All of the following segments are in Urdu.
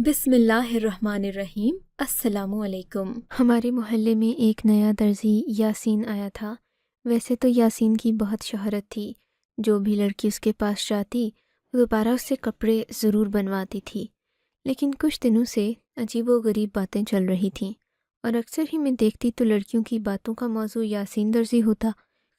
بسم اللہ الرحمن الرحیم۔ السلام علیکم۔ ہمارے محلے میں ایک نیا درزی یاسین آیا تھا۔ ویسے تو یاسین کی بہت شہرت تھی، جو بھی لڑکی اس کے پاس جاتی وہ دوبارہ اس سے کپڑے ضرور بنواتی تھی، لیکن کچھ دنوں سے عجیب و غریب باتیں چل رہی تھیں اور اکثر ہی میں دیکھتی تو لڑکیوں کی باتوں کا موضوع یاسین درزی ہوتا۔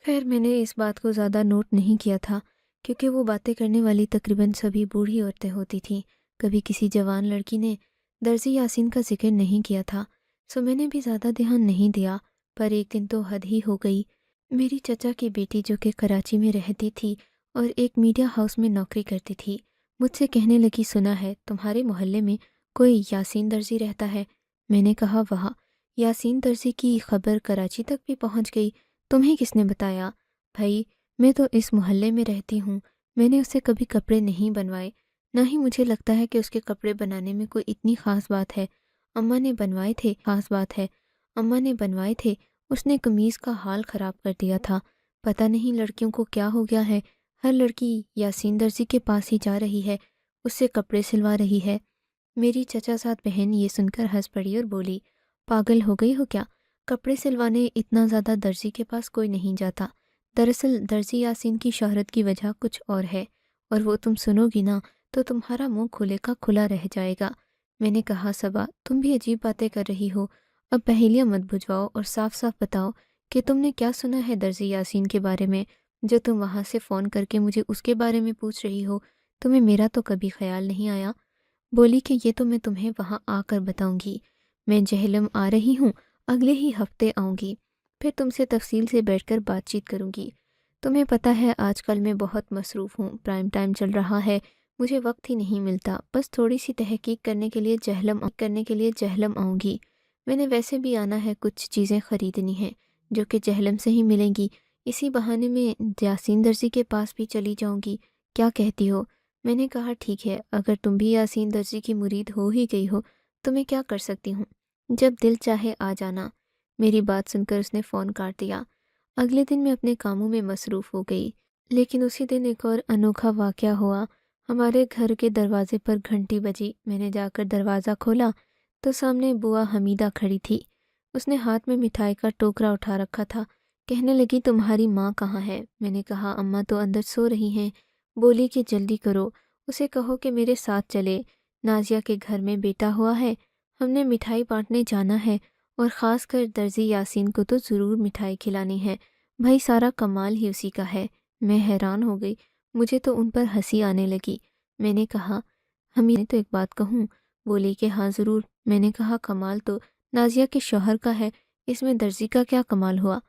خیر میں نے اس بات کو زیادہ نوٹ نہیں کیا تھا، کیونکہ وہ باتیں کرنے والی تقریباً سبھی بوڑھی عورتیں ہوتی تھیں۔ کبھی کسی جوان لڑکی نے درزی یاسین کا ذکر نہیں کیا تھا، سو میں نے بھی زیادہ دھیان نہیں دیا۔ پر ایک دن تو حد ہی ہو گئی۔ میری چچا کی بیٹی، جو کہ کراچی میں رہتی تھی اور ایک میڈیا ہاؤس میں نوکری کرتی تھی، مجھ سے کہنے لگی، سنا ہے تمہارے محلے میں کوئی یاسین درزی رہتا ہے؟ میں نے کہا، وہاں یاسین درزی کی خبر کراچی تک بھی پہنچ گئی؟ تمہیں کس نے بتایا؟ بھائی میں تو اس محلے میں رہتی ہوں، میں نے اسے کبھی کپڑے نہیں بنوائے، نہ ہی مجھے لگتا ہے کہ اس کے کپڑے بنانے میں کوئی اتنی خاص بات ہے۔ اماں نے بنوائے تھے، اماں نے بنوائے تھے، اس نے قمیض کا حال خراب کر دیا تھا۔ پتہ نہیں لڑکیوں کو کیا ہو گیا ہے، ہر لڑکی یاسین درزی کے پاس ہی جا رہی ہے، اس سے کپڑے سلوا رہی ہے۔ میری چچا ساتھ بہن یہ سن کر ہنس پڑی اور بولی، پاگل ہو گئی ہو کیا؟ کپڑے سلوانے اتنا زیادہ درزی کے پاس کوئی نہیں جاتا۔ دراصل درزی یاسین کی شہرت کی وجہ کچھ اور ہے، اور وہ تم سنو گی نا تو تمہارا منہ کھلے کا کھلا رہ جائے گا۔ میں نے کہا، صبا تم بھی عجیب باتیں کر رہی ہو، اب پہیلیاں مت بجھواؤ اور صاف صاف بتاؤ کہ تم نے کیا سنا ہے درزی یاسین کے بارے میں، جو تم وہاں سے فون کر کے مجھے اس کے بارے میں پوچھ رہی ہو۔ تمہیں میرا تو کبھی خیال نہیں آیا؟ بولی کہ یہ تو میں تمہیں وہاں آ کر بتاؤں گی، میں جہلم آ رہی ہوں، اگلے ہی ہفتے آؤں گی، پھر تم سے تفصیل سے بیٹھ کر بات چیت کروں گی۔ تمہیں پتہ ہے آج کل میں بہت مصروف ہوں، پرائم ٹائم چل رہا ہے، مجھے وقت ہی نہیں ملتا، بس تھوڑی سی تحقیق کرنے کے لیے جہلم آؤں گی۔ میں نے ویسے بھی آنا ہے، کچھ چیزیں خریدنی ہیں جو کہ جہلم سے ہی ملیں گی، اسی بہانے میں یاسین درزی کے پاس بھی چلی جاؤں گی، کیا کہتی ہو؟ میں نے کہا، ٹھیک ہے، اگر تم بھی یاسین درزی کی مرید ہو ہی گئی ہو تو میں کیا کر سکتی ہوں، جب دل چاہے آ جانا۔ میری بات سن کر اس نے فون کاٹ دیا۔ اگلے دن میں اپنے کاموں میں مصروف ہو گئی، لیکن اسی دن ایک اور انوکھا واقعہ ہوا۔ ہمارے گھر کے دروازے پر گھنٹی بجی، میں نے جا کر دروازہ کھولا تو سامنے بوا حمیدہ کھڑی تھی۔ اس نے ہاتھ میں مٹھائی کا ٹوکرا اٹھا رکھا تھا، کہنے لگی، تمہاری ماں کہاں ہے؟ میں نے کہا، اماں تو اندر سو رہی ہیں۔ بولی کہ جلدی کرو، اسے کہو کہ میرے ساتھ چلے، نازیہ کے گھر میں بیٹا ہوا ہے، ہم نے مٹھائی بانٹنے جانا ہے، اور خاص کر درزی یاسین کو تو ضرور مٹھائی کھلانی ہے، بھائی سارا کمال ہی اسی کا ہے۔ میں حیران ہو گئی، مجھے تو ان پر ہنسی آنے لگی۔ میں نے کہا، ہمیں تو ایک بات کہوں؟ بولی کہ ہاں ضرور۔ میں نے کہا، کمال تو نازیہ کے شوہر کا ہے، اس میں درزی کا کیا کمال ہوا؟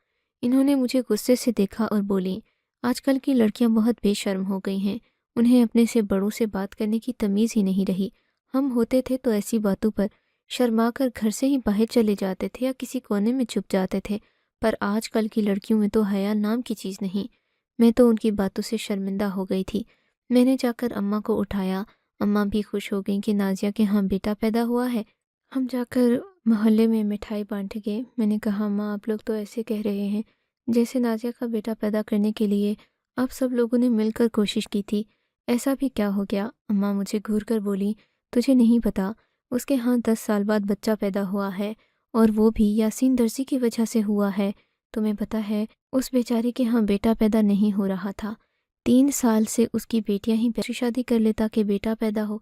انہوں نے مجھے غصے سے دیکھا اور بولی، آج کل کی لڑکیاں بہت بے شرم ہو گئی ہیں، انہیں اپنے سے بڑوں سے بات کرنے کی تمیز ہی نہیں رہی۔ ہم ہوتے تھے تو ایسی باتوں پر شرما کر گھر سے ہی باہر چلے جاتے تھے یا کسی کونے میں چھپ جاتے تھے، پر آج کل کی لڑکیوں میں تو حیا نام کی چیز نہیں۔ میں تو ان کی باتوں سے شرمندہ ہو گئی تھی۔ میں نے جا کر اماں کو اٹھایا، اماں بھی خوش ہو گئیں کہ نازیہ کے ہاں بیٹا پیدا ہوا ہے۔ ہم جا کر محلے میں مٹھائی بانٹ گئے۔ میں نے کہا، اماں آپ لوگ تو ایسے کہہ رہے ہیں جیسے نازیہ کا بیٹا پیدا کرنے کے لیے آپ سب لوگوں نے مل کر کوشش کی تھی، ایسا بھی کیا ہو گیا؟ اماں مجھے گھور کر بولی، تجھے نہیں پتا اس کے ہاں 10 سال بعد بچہ پیدا ہوا ہے، اور وہ بھی یاسین درزی کی وجہ سے ہوا ہے۔ تمہیں پتہ ہے اس بیچاری کے ہاں بیٹا پیدا نہیں ہو رہا تھا، 3 سال سے اس کی بیٹیاں ہی شادی کر لیتا کہ بیٹا پیدا ہو،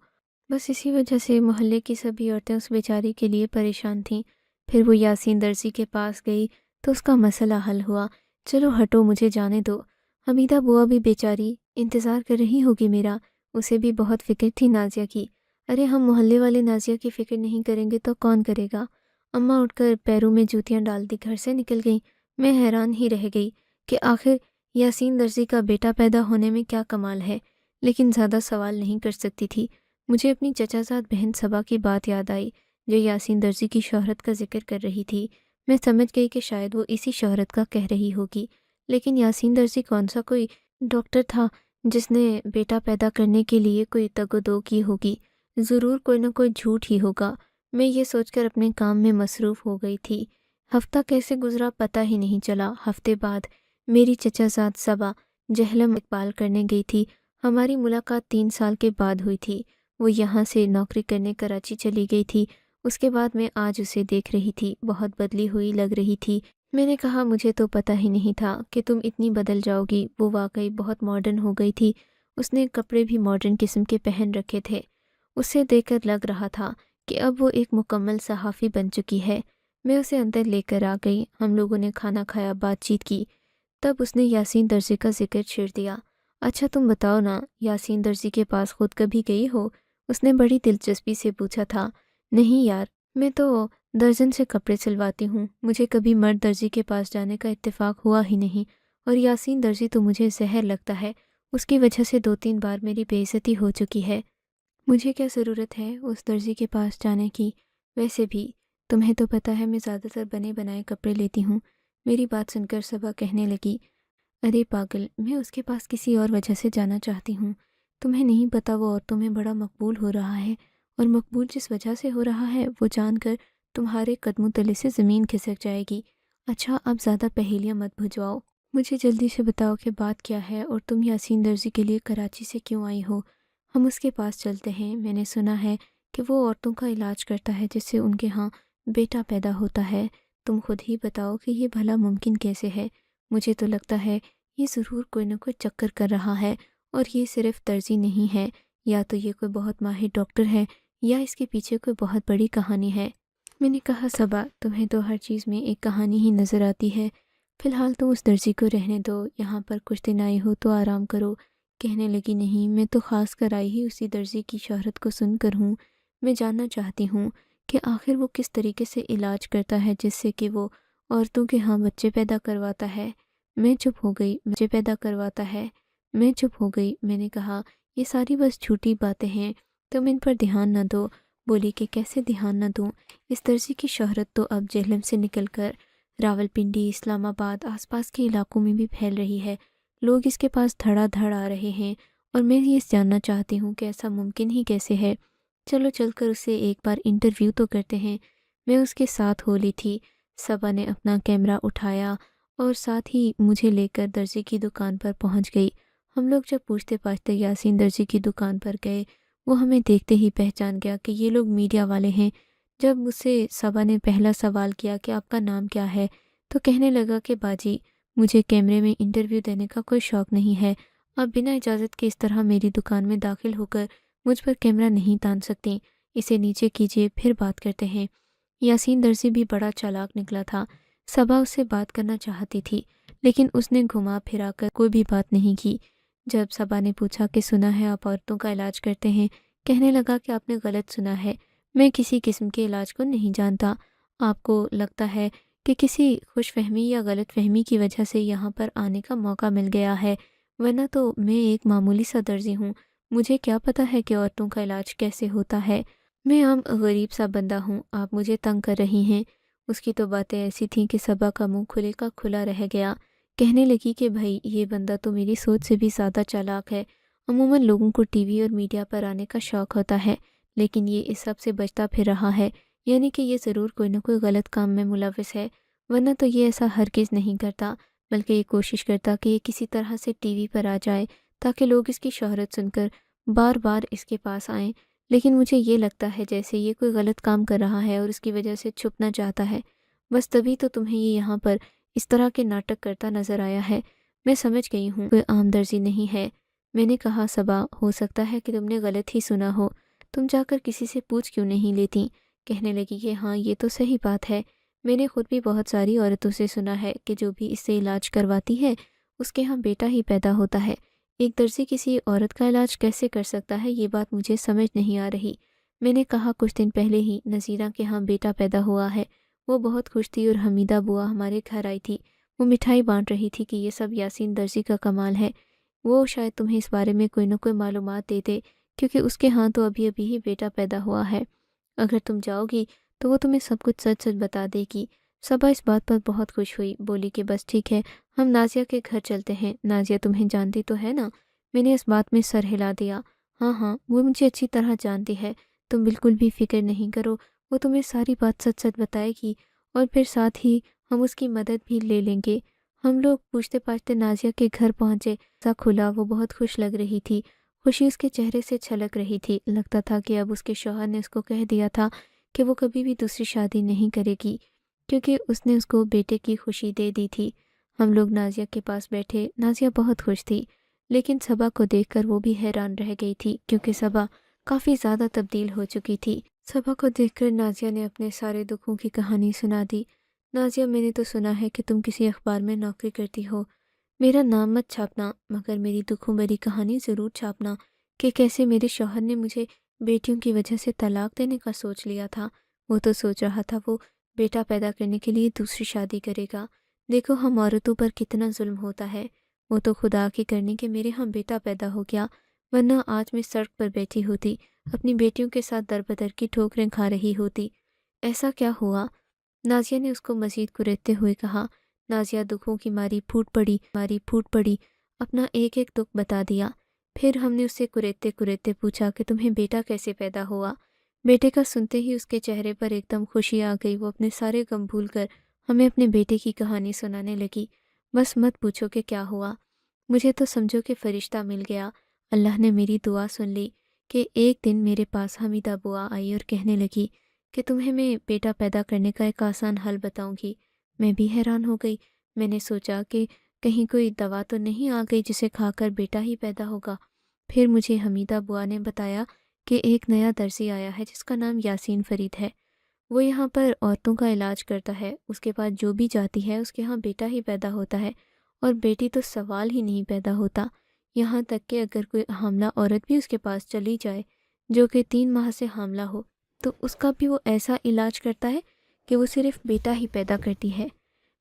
بس اسی وجہ سے محلے کی سبھی عورتیں اس بیچاری کے لیے پریشان تھیں۔ پھر وہ یاسین درزی کے پاس گئی تو اس کا مسئلہ حل ہوا۔ چلو ہٹو، مجھے جانے دو۔ حمیدہ بوا بھی بیچاری انتظار کر رہی ہوگی میرا، اسے بھی بہت فکر تھی نازیہ کی۔ ارے ہم محلے والے نازیہ کی فکر نہیں کریں گے تو کون کرے گا؟ اماں اٹھ کر پیروں میں جوتیاں ڈالتی گھر سے نکل گئیں۔ میں حیران ہی رہ گئی کہ آخر یاسین درزی کا بیٹا پیدا ہونے میں کیا کمال ہے، لیکن زیادہ سوال نہیں کر سکتی تھی۔ مجھے اپنی چچا زاد بہن صبا کی بات یاد آئی، جو یاسین درزی کی شہرت کا ذکر کر رہی تھی۔ میں سمجھ گئی کہ شاید وہ اسی شہرت کا کہہ رہی ہوگی، لیکن یاسین درزی کون سا کوئی ڈاکٹر تھا جس نے بیٹا پیدا کرنے کے لیے کوئی تگ و دو کی ہوگی؟ ضرور کوئی نہ کوئی جھوٹ ہی ہوگا۔ میں یہ سوچ کر اپنے کام میں مصروف ہو گئی تھی۔ ہفتہ کیسے گزرا پتہ ہی نہیں چلا۔ ہفتے بعد میری چچا زاد صبا جہلم اقبال کرنے گئی تھی۔ ہماری ملاقات 3 سال کے بعد ہوئی تھی۔ وہ یہاں سے نوکری کرنے کراچی چلی گئی تھی۔ اس کے بعد میں آج اسے دیکھ رہی تھی، بہت بدلی ہوئی لگ رہی تھی۔ میں نے کہا مجھے تو پتہ ہی نہیں تھا کہ تم اتنی بدل جاؤ گی۔ وہ واقعی بہت ماڈرن ہو گئی تھی، اس نے کپڑے بھی ماڈرن قسم کے پہن رکھے تھے۔ اسے دیکھ کر لگ رہا تھا کہ اب وہ ایک مکمل صحافی بن چکی ہے۔ میں اسے اندر لے کر آ گئی، ہم لوگوں نے کھانا کھایا، بات چیت کی۔ تب اس نے یاسین درزی کا ذکر چھیڑ دیا۔ اچھا تم بتاؤ نا، یاسین درزی کے پاس خود کبھی گئی ہو؟ اس نے بڑی دلچسپی سے پوچھا تھا۔ نہیں یار، میں تو درزن سے کپڑے سلواتی ہوں، مجھے کبھی مرد درزی کے پاس جانے کا اتفاق ہوا ہی نہیں، اور یاسین درزی تو مجھے زہر لگتا ہے، اس کی وجہ سے 2-3 بار میری بے عزتی ہو چکی ہے۔ مجھے کیا ضرورت ہے اس درزی کے پاس جانے کی؟ ویسے بھی تمہیں تو پتہ ہے میں زیادہ تر بنے بنائے کپڑے لیتی ہوں۔ میری بات سن کر صبا کہنے لگی، ارے پاگل، میں اس کے پاس کسی اور وجہ سے جانا چاہتی ہوں۔ تمہیں نہیں پتہ وہ عورتوں میں بڑا مقبول ہو رہا ہے، اور مقبول جس وجہ سے ہو رہا ہے وہ جان کر تمہارے قدموں تلے سے زمین کھسک جائے گی۔ اچھا اب زیادہ پہیلیاں مت بھجواؤ، مجھے جلدی سے بتاؤ کہ بات کیا ہے، اور تم یاسین درزی کے لیے کراچی سے کیوں آئی ہو؟ ہم اس کے پاس چلتے ہیں، میں نے سنا ہے کہ وہ عورتوں کا علاج کرتا ہے جس سے ان کے ہاں بیٹا پیدا ہوتا ہے۔ تم خود ہی بتاؤ کہ یہ بھلا ممکن کیسے ہے؟ مجھے تو لگتا ہے یہ ضرور کوئی نہ کوئی چکر کر رہا ہے، اور یہ صرف درزی نہیں ہے، یا تو یہ کوئی بہت ماہر ڈاکٹر ہے یا اس کے پیچھے کوئی بہت بڑی کہانی ہے۔ میں نے کہا صبا، تمہیں تو ہر چیز میں ایک کہانی ہی نظر آتی ہے، فی الحال تم اس درزی کو رہنے دو، یہاں پر کچھ دن آئی ہو تو آرام کرو۔ کہنے لگی نہیں، میں تو خاص کر آئی ہی اسی درزی کی شہرت کو سن کر ہوں۔ میں جاننا چاہتی ہوں کہ آخر وہ کس طریقے سے علاج کرتا ہے جس سے کہ وہ عورتوں کے ہاں بچے پیدا کرواتا ہے۔ میں چپ ہو گئی، بچے پیدا کرواتا ہے؟ میں چپ ہو گئی، میں نے کہا یہ ساری بس جھوٹی باتیں ہیں، تم ان پر دھیان نہ دو۔ بولی کہ کیسے دھیان نہ دوں؟ اس درزی کی شہرت تو اب جہلم سے نکل کر راولپنڈی، اسلام آباد، آس پاس کے علاقوں میں بھی پھیل رہی ہے، لوگ اس کے پاس دھڑا دھڑ آ رہے ہیں، اور میں یہ جاننا چاہتی ہوں کہ ایسا ممکن ہی کیسے ہے۔ چلو چل کر اسے ایک بار انٹرویو تو کرتے ہیں۔ میں اس کے ساتھ ہو لی تھی۔ صبا نے اپنا کیمرہ اٹھایا اور ساتھ ہی مجھے لے کر درزی کی دکان پر پہنچ گئی۔ ہم لوگ جب پوچھتے پاچھتے یاسین درزی کی دکان پر گئے، وہ ہمیں دیکھتے ہی پہچان گیا کہ یہ لوگ میڈیا والے ہیں۔ جب مجھ سے صبا نے پہلا سوال کیا کہ آپ کا نام کیا ہے، تو کہنے لگا کہ باجی، مجھے کیمرے میں انٹرویو دینے کا کوئی شوق نہیں ہے، آپ بنا اجازت کے اس طرح میری دکان میں داخل ہو کر مجھ پر کیمرہ نہیں تان سکتی، اسے نیچے کیجیے، پھر بات کرتے ہیں۔ یاسین درزی بھی بڑا چالاک نکلا تھا۔ صبا اس سے بات کرنا چاہتی تھی، لیکن اس نے گھما پھرا کر کوئی بھی بات نہیں کی۔ جب صبا نے پوچھا کہ سنا ہے آپ عورتوں کا علاج کرتے ہیں، کہنے لگا کہ آپ نے غلط سنا ہے، میں کسی قسم کے علاج کو نہیں جانتا۔ آپ کو لگتا ہے کہ کسی خوش فہمی یا غلط فہمی کی وجہ سے یہاں پر آنے کا موقع مل گیا ہے، ورنہ تو میں ایک معمولی سا درزی ہوں، مجھے کیا پتہ ہے کہ عورتوں کا علاج کیسے ہوتا ہے۔ میں عام غریب سا بندہ ہوں، آپ مجھے تنگ کر رہی ہیں۔ اس کی تو باتیں ایسی تھیں کہ صبا کا منہ کھلے کا کھلا رہ گیا۔ کہنے لگی کہ بھائی یہ بندہ تو میری سوچ سے بھی زیادہ چالاک ہے۔ عموماً لوگوں کو ٹی وی اور میڈیا پر آنے کا شوق ہوتا ہے، لیکن یہ اس سب سے بچتا پھر رہا ہے، یعنی کہ یہ ضرور کوئی نہ کوئی غلط کام میں ملوث ہے، ورنہ تو یہ ایسا ہرگز نہیں کرتا، بلکہ یہ کوشش کرتا کہ یہ کسی طرح سے ٹی وی پر آ جائے تاکہ لوگ اس کی شہرت سن کر بار بار اس کے پاس آئیں۔ لیکن مجھے یہ لگتا ہے جیسے یہ کوئی غلط کام کر رہا ہے اور اس کی وجہ سے چھپنا چاہتا ہے، بس تبھی تو تمہیں یہ یہاں پر اس طرح کے ناٹک کرتا نظر آیا ہے۔ میں سمجھ گئی ہوں کوئی عام درزی نہیں ہے۔ میں نے کہا صبا، ہو سکتا ہے کہ تم نے غلط ہی سنا ہو، تم جا کر کسی سے پوچھ کیوں نہیں لیتی؟ کہنے لگی کہ ہاں یہ تو صحیح بات ہے، میں نے خود بھی بہت ساری عورتوں سے سنا ہے کہ جو بھی اس سے علاج کرواتی ہے اس کے ہاں بیٹا ہی پیدا ہوتا ہے۔ ایک درزی کسی عورت کا علاج کیسے کر سکتا ہے، یہ بات مجھے سمجھ نہیں آ رہی۔ میں نے کہا کچھ دن پہلے ہی نذیرہ کے ہاں بیٹا پیدا ہوا ہے، وہ بہت خوش تھی، اور حمیدہ بوا ہمارے گھر آئی تھی، وہ مٹھائی بانٹ رہی تھی کہ یہ سب یاسین درزی کا کمال ہے، وہ شاید تمہیں اس بارے میں کوئی نہ کوئی معلومات دے دے، کیونکہ اس کے ہاں تو ابھی ابھی ہی بیٹا پیدا ہوا ہے، اگر تم جاؤ گی تو وہ تمہیں سب کچھ سچ سچ بتا دے گی۔ صبا اس بات پر بہت خوش ہوئی، بولی کہ بس ٹھیک ہے، ہم نازیہ کے گھر چلتے ہیں، نازیہ تمہیں جانتی تو ہے نا؟ میں نے اس بات میں سر ہلا دیا۔ ہاں ہاں، وہ مجھے اچھی طرح جانتی ہے، تم بالکل بھی فکر نہیں کرو، وہ تمہیں ساری بات سچ سچ بتائے گی، اور پھر ساتھ ہی ہم اس کی مدد بھی لے لیں گے۔ ہم لوگ پوچھتے پاچھتے نازیہ کے گھر پہنچے، سا کھلا، وہ بہت خوش لگ رہی تھی، خوشی اس کے چہرے سے چھلک رہی تھی۔ لگتا تھا کہ اب اس کے شوہر نے اس کو کہہ دیا تھا کہ وہ کبھی بھی دوسری شادی نہیں کرے گی، کیونکہ اس نے اس کو بیٹے کی خوشی دے دی تھی۔ ہم لوگ نازیہ کے پاس بیٹھے۔ نازیہ بہت خوش تھی، لیکن صبا کو دیکھ کر وہ بھی حیران رہ گئی تھی، کیونکہ صبا کافی زیادہ تبدیل ہو چکی تھی۔ صبا کو دیکھ کر نازیہ نے اپنے سارے دکھوں کی کہانی سنا دی۔ نازیہ، میں نے تو سنا ہے کہ تم کسی اخبار میں نوکری کرتی ہو۔ میرا نام مت چھاپنا، مگر میری دکھوں بھری کہانی ضرور چھاپنا کہ کیسے میرے شوہر نے مجھے بیٹیوں کی وجہ سے طلاق دینے کا سوچ لیا تھا۔ وہ تو سوچ رہا تھا وہ بیٹا پیدا کرنے کے لیے دوسری شادی کرے گا۔ دیکھو ہم عورتوں پر کتنا ظلم ہوتا ہے۔ وہ تو خدا کی کرنی کہ میرے ہاں بیٹا پیدا ہو گیا، ورنہ آج میں سڑک پر بیٹھی ہوتی، اپنی بیٹیوں کے ساتھ در بدر کی ٹھوکریں کھا رہی ہوتی۔ ایسا کیا ہوا؟ نازیہ نے اس کو مزید کریدتے ہوئے کہا۔ نازیہ دکھوں کی ماری پھوٹ پڑی، اپنا ایک ایک دکھ بتا دیا۔ پھر ہم نے اس سے کریدتے کریدتے پوچھا کہ تمہیں بیٹا کیسے پیدا ہوا؟ بیٹے کا سنتے ہی اس کے چہرے پر ایک دم خوشی آ گئی۔ وہ اپنے سارے غم بھول کر ہمیں اپنے بیٹے کی کہانی سنانے لگی۔ بس مت پوچھو کہ کیا ہوا، مجھے تو سمجھو کہ فرشتہ مل گیا۔ اللہ نے میری دعا سن لی کہ ایک دن میرے پاس حمیدہ بوا آئی اور کہنے لگی کہ تمہیں میں بیٹا پیدا کرنے کا ایک آسان حل بتاؤں گی۔ میں بھی حیران ہو گئی۔ میں نے سوچا کہ کہیں کوئی دوا تو نہیں آ گئی جسے کھا کر بیٹا ہی پیدا ہوگا۔ پھر مجھے حمیدہ بوا نے بتایا کہ ایک نیا درزی آیا ہے جس کا نام یاسین فرید ہے۔ وہ یہاں پر عورتوں کا علاج کرتا ہے۔ اس کے بعد جو بھی جاتی ہے اس کے ہاں بیٹا ہی پیدا ہوتا ہے، اور بیٹی تو سوال ہی نہیں پیدا ہوتا۔ یہاں تک کہ اگر کوئی حاملہ عورت بھی اس کے پاس چلی جائے جو کہ 3 ماہ سے حاملہ ہو، تو اس کا بھی وہ ایسا علاج کرتا ہے کہ وہ صرف بیٹا ہی پیدا کرتی ہے۔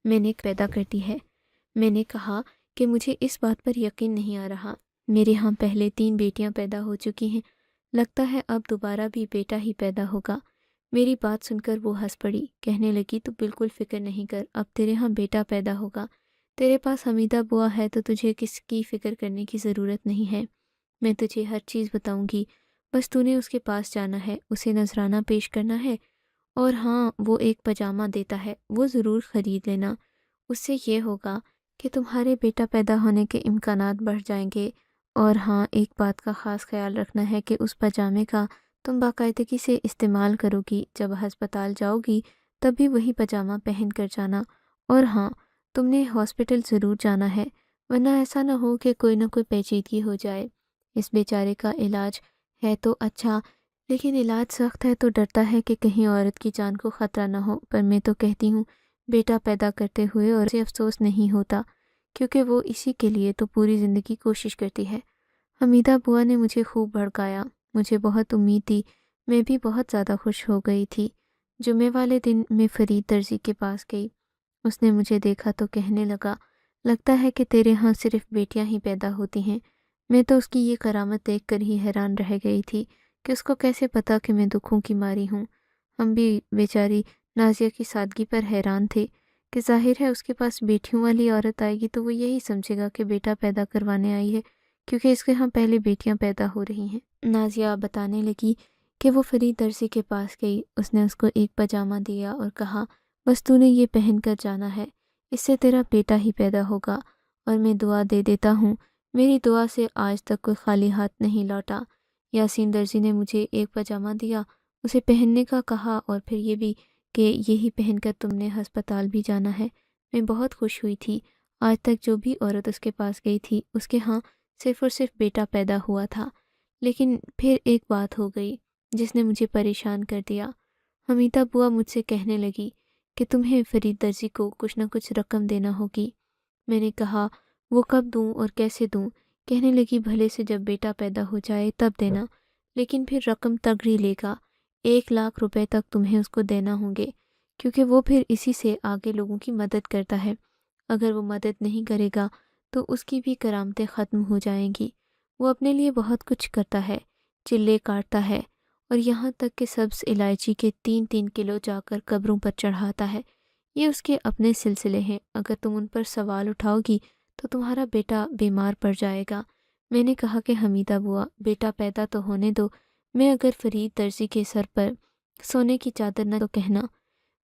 میں نے کہا کہ مجھے اس بات پر یقین نہیں آ رہا۔ میرے ہاں پہلے 3 بیٹیاں پیدا ہو چکی ہیں، لگتا ہے اب دوبارہ بھی بیٹا ہی پیدا ہوگا۔ میری بات سن کر وہ ہنس پڑی، کہنے لگی تو بالکل فکر نہیں کر، اب تیرے ہاں بیٹا پیدا ہوگا۔ تیرے پاس حمیدہ بوا ہے تو تجھے کس کی فکر کرنے کی ضرورت نہیں ہے۔ میں تجھے ہر چیز بتاؤں گی، بس تو نے اس کے پاس جانا ہے، اسے نذرانہ پیش کرنا ہے، اور ہاں وہ ایک پاجامہ دیتا ہے، وہ ضرور خرید لینا۔ اس سے یہ ہوگا کہ تمہارے بیٹا پیدا ہونے کے امکانات بڑھ جائیں گے۔ اور ہاں ایک بات کا خاص خیال رکھنا ہے کہ اس پاجامے کا تم باقاعدگی سے استعمال کرو گی۔ جب ہسپتال جاؤ گی تب بھی وہی پاجامہ پہن کر جانا۔ اور ہاں تم نے ہاسپٹل ضرور جانا ہے، ورنہ ایسا نہ ہو کہ کوئی نہ کوئی پیچیدگی ہو جائے۔ اس بیچارے کا علاج ہے تو اچھا، لیکن علاج سخت ہے تو ڈرتا ہے کہ کہیں عورت کی جان کو خطرہ نہ ہو۔ پر میں تو کہتی ہوں بیٹا پیدا کرتے ہوئے اور اسے افسوس نہیں ہوتا، کیونکہ وہ اسی کے لیے تو پوری زندگی کوشش کرتی ہے۔ حمیدہ بوا نے مجھے خوب بھڑکایا، مجھے بہت امید تھی، میں بھی بہت زیادہ خوش ہو گئی تھی۔ جمعے والے دن میں فرید درزی کے پاس گئی۔ اس نے مجھے دیکھا تو کہنے لگا، لگتا ہے کہ تیرے ہاں صرف بیٹیاں ہی پیدا ہوتی ہیں۔ میں تو اس کی یہ کرامت دیکھ کر ہی حیران رہ گئی تھی کہ اس کو کیسے پتا کہ میں دکھوں کی ماری ہوں۔ ہم بھی بیچاری نازیہ کی سادگی پر حیران تھے کہ ظاہر ہے اس کے پاس بیٹیوں والی عورت آئے گی تو وہ یہی سمجھے گا کہ بیٹا پیدا کروانے آئی ہے، کیونکہ اس کے ہاں پہلے بیٹیاں پیدا ہو رہی ہیں۔ نازیہ بتانے لگی کہ وہ فرید درزی کے پاس گئی، اس نے اس کو ایک پاجامہ دیا اور کہا بس تو نے یہ پہن کر جانا ہے، اس سے تیرا بیٹا ہی پیدا ہوگا، اور میں دعا دے دیتا ہوں میری دعا سے آج تک کوئی خالی ہاتھ نہیں لوٹا۔ یاسین درزی نے مجھے ایک پاجامہ دیا، اسے پہننے کا کہا، اور پھر یہ بھی کہ یہی پہن کر تم نے ہسپتال بھی جانا ہے۔ میں بہت خوش ہوئی تھی۔ آج تک جو بھی عورت اس کے پاس گئی تھی اس کے ہاں صرف اور صرف بیٹا پیدا ہوا تھا، لیکن پھر ایک بات ہو گئی جس نے مجھے پریشان کر دیا۔ حمیدہ بوا مجھ سے کہنے لگی کہ تمہیں فرید درزی کو کچھ نہ کچھ رقم دینا ہوگی۔ میں نے کہا وہ کب دوں اور کیسے دوں؟ کہنے لگی بھلے سے جب بیٹا پیدا ہو جائے تب دینا، لیکن پھر رقم تگڑی لے گا، 1,00,000 روپے تک تمہیں اس کو دینا ہوں گے، کیونکہ وہ پھر اسی سے آگے لوگوں کی مدد کرتا ہے۔ اگر وہ مدد نہیں کرے گا تو اس کی بھی کرامتیں ختم ہو جائیں گی۔ وہ اپنے لیے بہت کچھ کرتا ہے، چلے کاٹتا ہے، اور یہاں تک کہ سبز الائچی کے 3-3 کلو جا کر قبروں پر چڑھاتا ہے۔ یہ اس کے اپنے سلسلے ہیں، اگر تم ان پر سوال اٹھاؤ گی تو تمہارا بیٹا بیمار پڑ جائے گا۔ میں نے کہا کہ حمیدہ بوا بیٹا پیدا تو ہونے دو، میں اگر فرید درزی کے سر پر سونے کی چادر نہ تو کہنا۔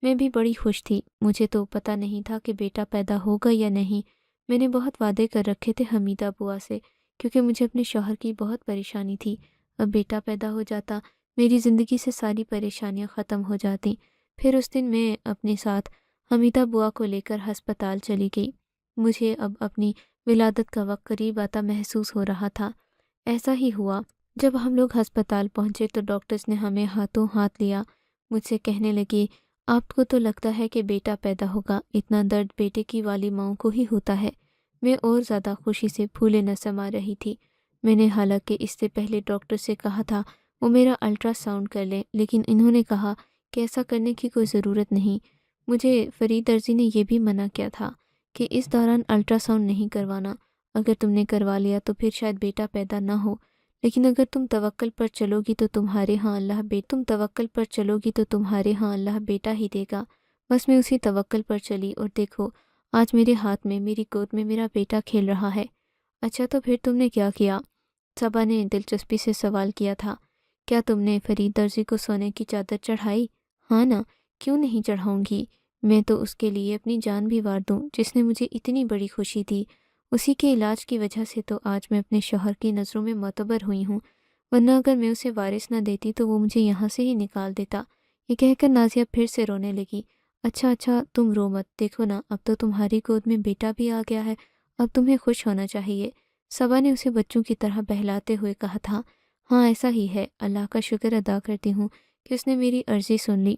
میں بھی بڑی خوش تھی، مجھے تو پتہ نہیں تھا کہ بیٹا پیدا ہوگا یا نہیں۔ میں نے بہت وعدے کر رکھے تھے حمیدہ بوا سے کیونکہ مجھے اپنے شوہر کی بہت پریشانی تھی۔ اب بیٹا پیدا ہو جاتا، میری زندگی سے ساری پریشانیاں ختم ہو جاتیں۔ پھر اس دن میں اپنے ساتھ حمیدہ بوا کو لے کر ہسپتال چلی گئی۔ مجھے اب اپنی ولادت کا وقت قریب آتا محسوس ہو رہا تھا۔ ایسا ہی ہوا، جب ہم لوگ ہسپتال پہنچے تو ڈاکٹرز نے ہمیں ہاتھوں ہاتھ لیا، مجھ سے کہنے لگے آپ کو تو لگتا ہے کہ بیٹا پیدا ہوگا، اتنا درد بیٹے کی والی ماؤں کو ہی ہوتا ہے۔ میں اور زیادہ خوشی سے پھولے نہ سما رہی تھی۔ میں نے حالانکہ اس سے پہلے ڈاکٹر سے کہا تھا وہ میرا الٹرا ساؤنڈ کر لیں، لیکن انہوں نے کہا کہ ایسا کرنے کی کوئی ضرورت نہیں۔ مجھے فرید درزی نے یہ بھی منع کیا تھا کہ اس دوران الٹرا ساؤنڈ نہیں کروانا، اگر تم نے کروا لیا تو پھر شاید بیٹا پیدا نہ ہو، لیکن اگر تم توکل پر چلو گی تو تمہارے ہاں اللہ بیٹا ہی دے گا۔ بس میں اسی توکل پر چلی اور دیکھو آج میرے ہاتھ میں، میری گود میں میرا بیٹا کھیل رہا ہے۔ اچھا تو پھر تم نے کیا کیا؟ صبا نے دلچسپی سے سوال کیا تھا۔ کیا تم نے فرید درزی کو سونے کی چادر چڑھائی؟ ہاں نا، کیوں نہیں چڑھاؤں گی؟ میں تو اس کے لیے اپنی جان بھی وار دوں جس نے مجھے اتنی بڑی خوشی دی۔ اسی کے علاج کی وجہ سے تو آج میں اپنے شوہر کی نظروں میں معتبر ہوئی ہوں، ورنہ اگر میں اسے وارث نہ دیتی تو وہ مجھے یہاں سے ہی نکال دیتا۔ یہ کہہ کر نازیہ پھر سے رونے لگی۔ اچھا تم رو مت، دیکھو نا اب تو تمہاری گود میں بیٹا بھی آ گیا ہے، اب تمہیں خوش ہونا چاہیے۔ صبا نے اسے بچوں کی طرح بہلاتے ہوئے کہا تھا۔ ہاں ایسا ہی ہے، اللہ کا شکر ادا کرتی ہوں کہ اس نے میری عرضی سن لی،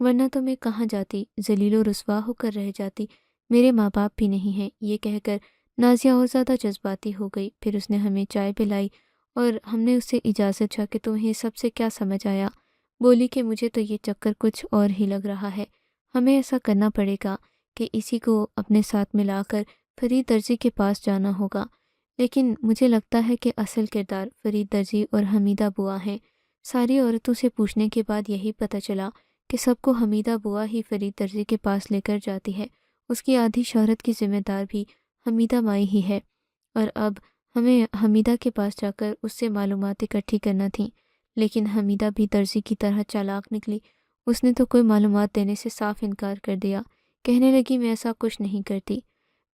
ورنہ تو میں کہاں جاتی، ذلیل و رسوا ہو کر رہ جاتی۔ میرے ماں باپ بھی نہیں ہیں۔ یہ کہہ کر نازیہ اور زیادہ جذباتی ہو گئی۔ پھر اس نے ہمیں چائے پلائی اور ہم نے اس سے اجازت چاہی کہ تمہیں سب سے کیا سمجھ آیا؟ بولی کہ مجھے تو یہ چکر کچھ اور ہی لگ رہا ہے، ہمیں ایسا کرنا پڑے گا کہ اسی کو اپنے ساتھ ملا کر فرید درزی کے پاس جانا ہوگا، لیکن مجھے لگتا ہے کہ اصل کردار فرید درزی اور حمیدہ بوا ہیں۔ ساری عورتوں سے پوچھنے کے بعد یہی پتہ چلا کہ سب کو حمیدہ بوا ہی فرید درزی کے پاس لے کر جاتی ہے، اس کی آدھی شہرت کی ذمہ دار بھی حمیدہ مائی ہی ہے، اور اب ہمیں حمیدہ کے پاس جا کر اس سے معلومات اکٹھی کرنا تھیں۔ لیکن حمیدہ بھی درزی کی طرح چالاک نکلی، اس نے تو کوئی معلومات دینے سے صاف انکار کر دیا، کہنے لگی میں ایسا کچھ نہیں کرتی۔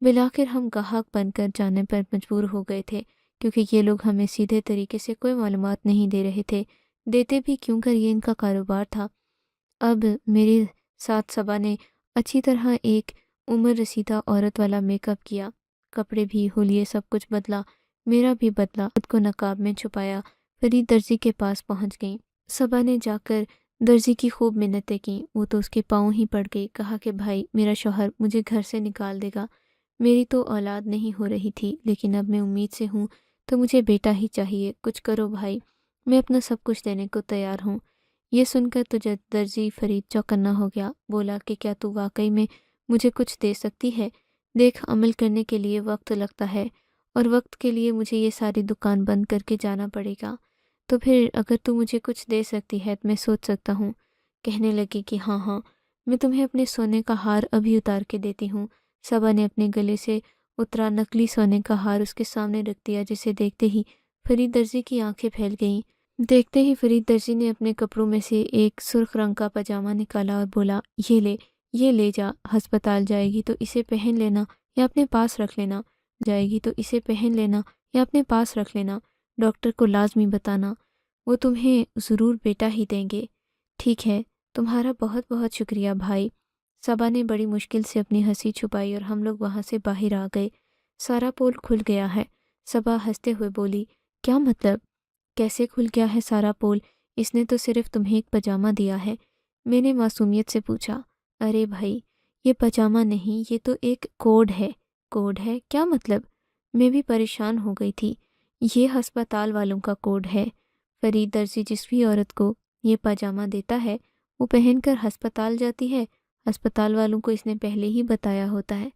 بالآخر ہم گاہک بن کر جانے پر مجبور ہو گئے تھے، کیونکہ یہ لوگ ہمیں سیدھے طریقے سے کوئی معلومات نہیں دے رہے تھے، دیتے بھی کیوں کر یہ ان کا کاروبار تھا۔ اب میرے ساتھ صبا نے اچھی طرح ایک عمر رسیدہ عورت والا میک اپ کیا، کپڑے بھی، حلیے، سب کچھ بدلا، میرا بھی بدلا، خود کو نقاب میں چھپایا، فرید درزی کے پاس پہنچ گئیں۔ صبا نے جا کر درزی کی خوب منتیں کیں، وہ تو اس کے پاؤں ہی پڑ گئی، کہا کہ بھائی میرا شوہر مجھے گھر سے نکال دے گا، میری تو اولاد نہیں ہو رہی تھی، لیکن اب میں امید سے ہوں تو مجھے بیٹا ہی چاہیے، کچھ کرو بھائی، میں اپنا سب کچھ دینے کو تیار ہوں۔ یہ سن کر تو درزی فرید چوکنا ہو گیا، بولا کہ کیا تو واقعی میں مجھے کچھ دے سکتی ہے؟ دیکھ عمل کرنے کے لیے وقت لگتا ہے، اور وقت کے لیے مجھے یہ ساری دکان بند کر کے جانا پڑے گا، تو پھر اگر تو مجھے کچھ دے سکتی ہے تو میں سوچ سکتا ہوں۔ کہنے لگی کہ ہاں میں تمہیں اپنے سونے کا ہار ابھی اتار کے دیتی ہوں۔ صبا نے اپنے گلے سے اترا نقلی سونے کا ہار اس کے سامنے رکھ دیا، جسے دیکھتے ہی فرید درزی کی آنکھیں پھیل گئیں۔ دیکھتے ہی فرید درزی نے اپنے کپڑوں میں سے ایک سرخ رنگ کا پاجامہ نکالا اور بولا یہ لے جا، ہسپتال جائے گی تو اسے پہن لینا یا اپنے پاس رکھ لینا، ڈاکٹر کو لازمی بتانا، وہ تمہیں ضرور بیٹا ہی دیں گے۔ ٹھیک ہے، تمہارا بہت بہت شکریہ بھائی۔ صبا نے بڑی مشکل سے اپنی ہنسی چھپائی اور ہم لوگ وہاں سے باہر آ گئے۔ سارا پول کھل گیا ہے، صبا ہنستے ہوئے بولی۔ کیا مطلب؟ کیسے کھل گیا ہے سارا پول؟ اس نے تو صرف تمہیں ایک پاجامہ دیا ہے، میں نے معصومیت سے پوچھا۔ ارے بھائی، یہ پاجامہ نہیں، یہ تو ایک کوڈ ہے۔ کوڈ ہے؟ کیا مطلب؟ میں بھی پریشان ہو گئی تھی۔ یہ ہسپتال والوں کا کوڈ ہے۔ فرید درزی جس بھی عورت کو یہ پاجامہ دیتا ہے وہ پہن کر ہسپتال جاتی ہے، ہسپتال والوں کو اس نے پہلے ہی بتایا ہوتا ہے،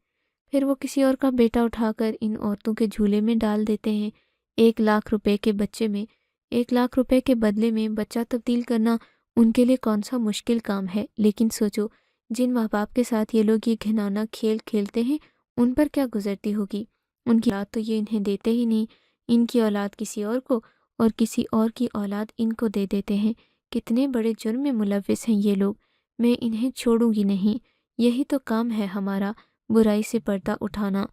پھر وہ کسی اور کا بیٹا اٹھا کر ان عورتوں کے جھولے میں ڈال دیتے ہیں۔ 1,00,000 روپے کے بچے میں 1,00,000 روپے کے بدلے میں بچہ تبدیل کرنا ان کے لیے کون سا مشکل کام ہے؟ لیکن سوچو، جن ماں باپ کے ساتھ یہ لوگ یہ گھناؤنا کھیل کھیلتے ہیں ان پر کیا گزرتی ہوگی؟ ان کی اولاد تو یہ انہیں دیتے ہی نہیں، ان کی اولاد کسی اور کو اور کسی اور کی اولاد ان کو دے دیتے ہیں۔ کتنے بڑے جرم میں ملوث ہیں یہ لوگ، میں انہیں چھوڑوں گی نہیں، یہی تو کام ہے ہمارا، برائی سے پردہ اٹھانا۔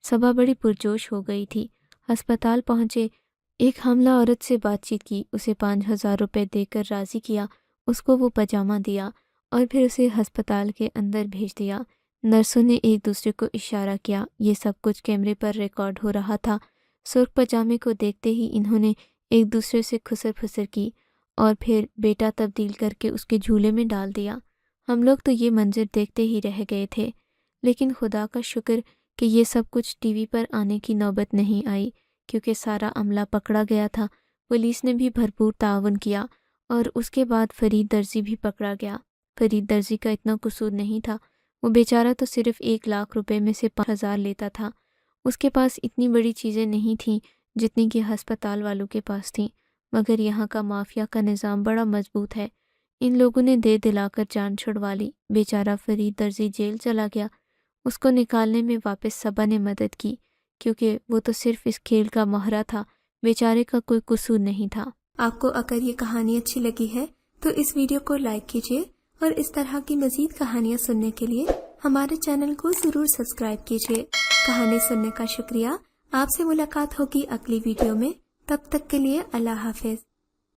صبا بڑی پرجوش ہو گئی تھی، ہسپتال پہنچے، ایک حاملہ عورت سے بات چیت کی، اسے 5,000 روپے دے کر راضی کیا، اس کو وہ پاجامہ دیا اور پھر اسے ہسپتال کے اندر بھیج دیا۔ نرسوں نے ایک دوسرے کو اشارہ کیا، یہ سب کچھ کیمرے پر ریکارڈ ہو رہا تھا۔ سرخ پاجامے کو دیکھتے ہی انہوں نے ایک دوسرے سے خسر پھسر کی اور پھر بیٹا تبدیل کر کے اس کے جھولے میں ڈال دیا۔ ہم لوگ تو یہ منظر دیکھتے ہی رہ گئے تھے، لیکن خدا کا شکر کہ یہ سب کچھ ٹی وی پر آنے کی نوبت نہیں آئی، کیونکہ سارا عملہ پکڑا گیا تھا۔ پولیس نے بھی بھرپور تعاون کیا اور اس کے بعد فرید درزی بھی پکڑا گیا۔ فرید درزی کا اتنا قصور نہیں تھا، وہ بیچارہ تو صرف 1,00,000 روپے میں سے 5,000 لیتا تھا۔ اس کے پاس اتنی بڑی چیزیں نہیں تھیں جتنی کہ ہسپتال والوں کے پاس تھیں، مگر یہاں کا مافیا کا نظام بڑا مضبوط ہے۔ ان لوگوں نے دے دلا کر جان چھڑوا لی۔ بیچارہ فرید درزی جیل چلا گیا۔ اس کو نکالنے میں واپس صبا نے مدد کی، کیونکہ وہ تو صرف اس کھیل کا ماہرہ تھا، بیچارے کا کوئی قصور نہیں تھا۔ آپ کو اگر یہ کہانی اچھی لگی ہے تو اس ویڈیو کو لائک کیجیے اور اس طرح کی مزید کہانیاں سننے کے لیے ہمارے چینل کو ضرور سبسکرائب کیجیے۔ کہانی سننے کا شکریہ۔ آپ سے ملاقات ہوگی اگلی ویڈیو میں، تب تک کے لیے اللہ حافظ۔